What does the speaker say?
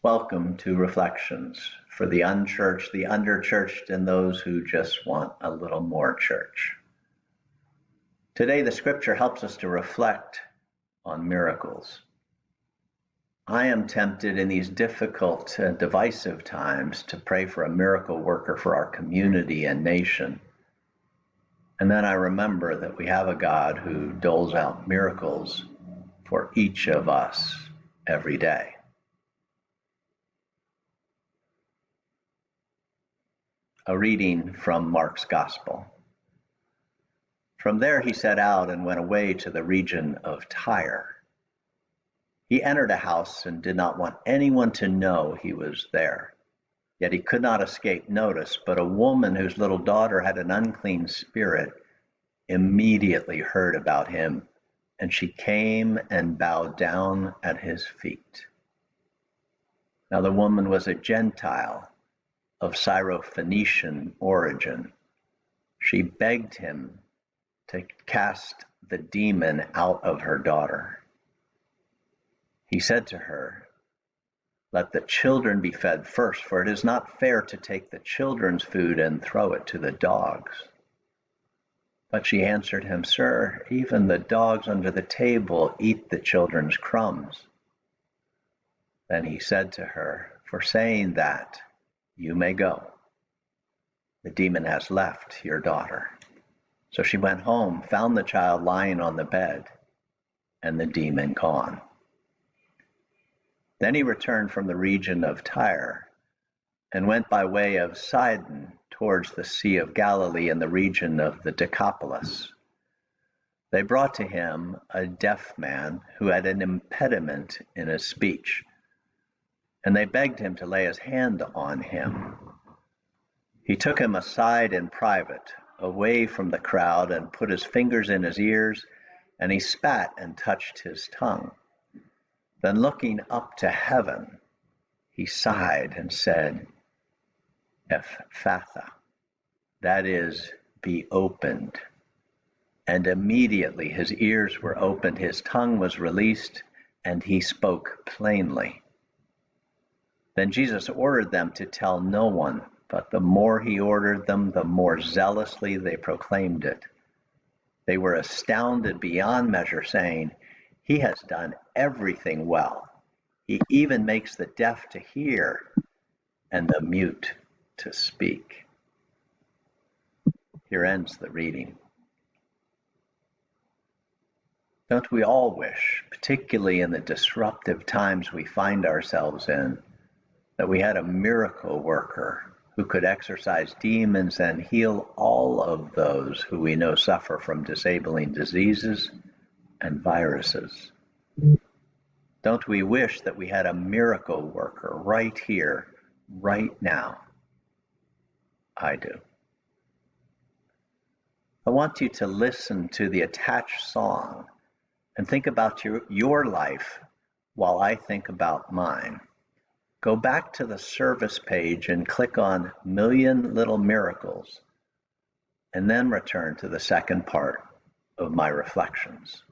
Welcome to Reflections for the unchurched, the underchurched, and those who just want a little more church. Today, the scripture helps us to reflect on miracles. I am tempted in these difficult and divisive times to pray for a miracle worker for our community and nation. And then I remember that we have a God who doles out miracles for each of us every day. A reading from Mark's Gospel. From there he set out and went away to the region of Tyre. He entered a house and did not want anyone to know he was there. Yet he could not escape notice, but a woman whose little daughter had an unclean spirit immediately heard about him, and she came and bowed down at his feet. Now the woman was a Gentile of Syrophoenician origin. She begged him to cast the demon out of her daughter. He said to her, "Let the children be fed first, for it is not fair to take the children's food and throw it to the dogs." But she answered him, "Sir, even the dogs under the table eat the children's crumbs." Then he said to her, "For saying that, you may go. The demon has left your daughter." So she went home, found the child lying on the bed, and the demon gone. Then he returned from the region of Tyre and went by way of Sidon towards the Sea of Galilee in the region of the Decapolis. They brought to him a deaf man who had an impediment in his speech, and they begged him to lay his hand on him. He took him aside in private, away from the crowd, and put his fingers in his ears, and he spat and touched his tongue. Then looking up to heaven, he sighed and said, "Ephphatha," that is, be opened. And immediately his ears were opened, his tongue was released, and he spoke plainly. Then Jesus ordered them to tell no one, but the more he ordered them, the more zealously they proclaimed it. They were astounded beyond measure, saying, "He has done everything well. He even makes the deaf to hear and the mute to speak." Here ends the reading. Don't we all wish, particularly in the disruptive times we find ourselves in, that we had a miracle worker who could exorcise demons and heal all of those who we know suffer from disabling diseases and viruses? Don't we wish that we had a miracle worker right here, right now? I do. I want you to listen to the attached song and think about your life while I think about mine. Go back to the service page and click on Million Little Miracles, and then return to the second part of my reflections.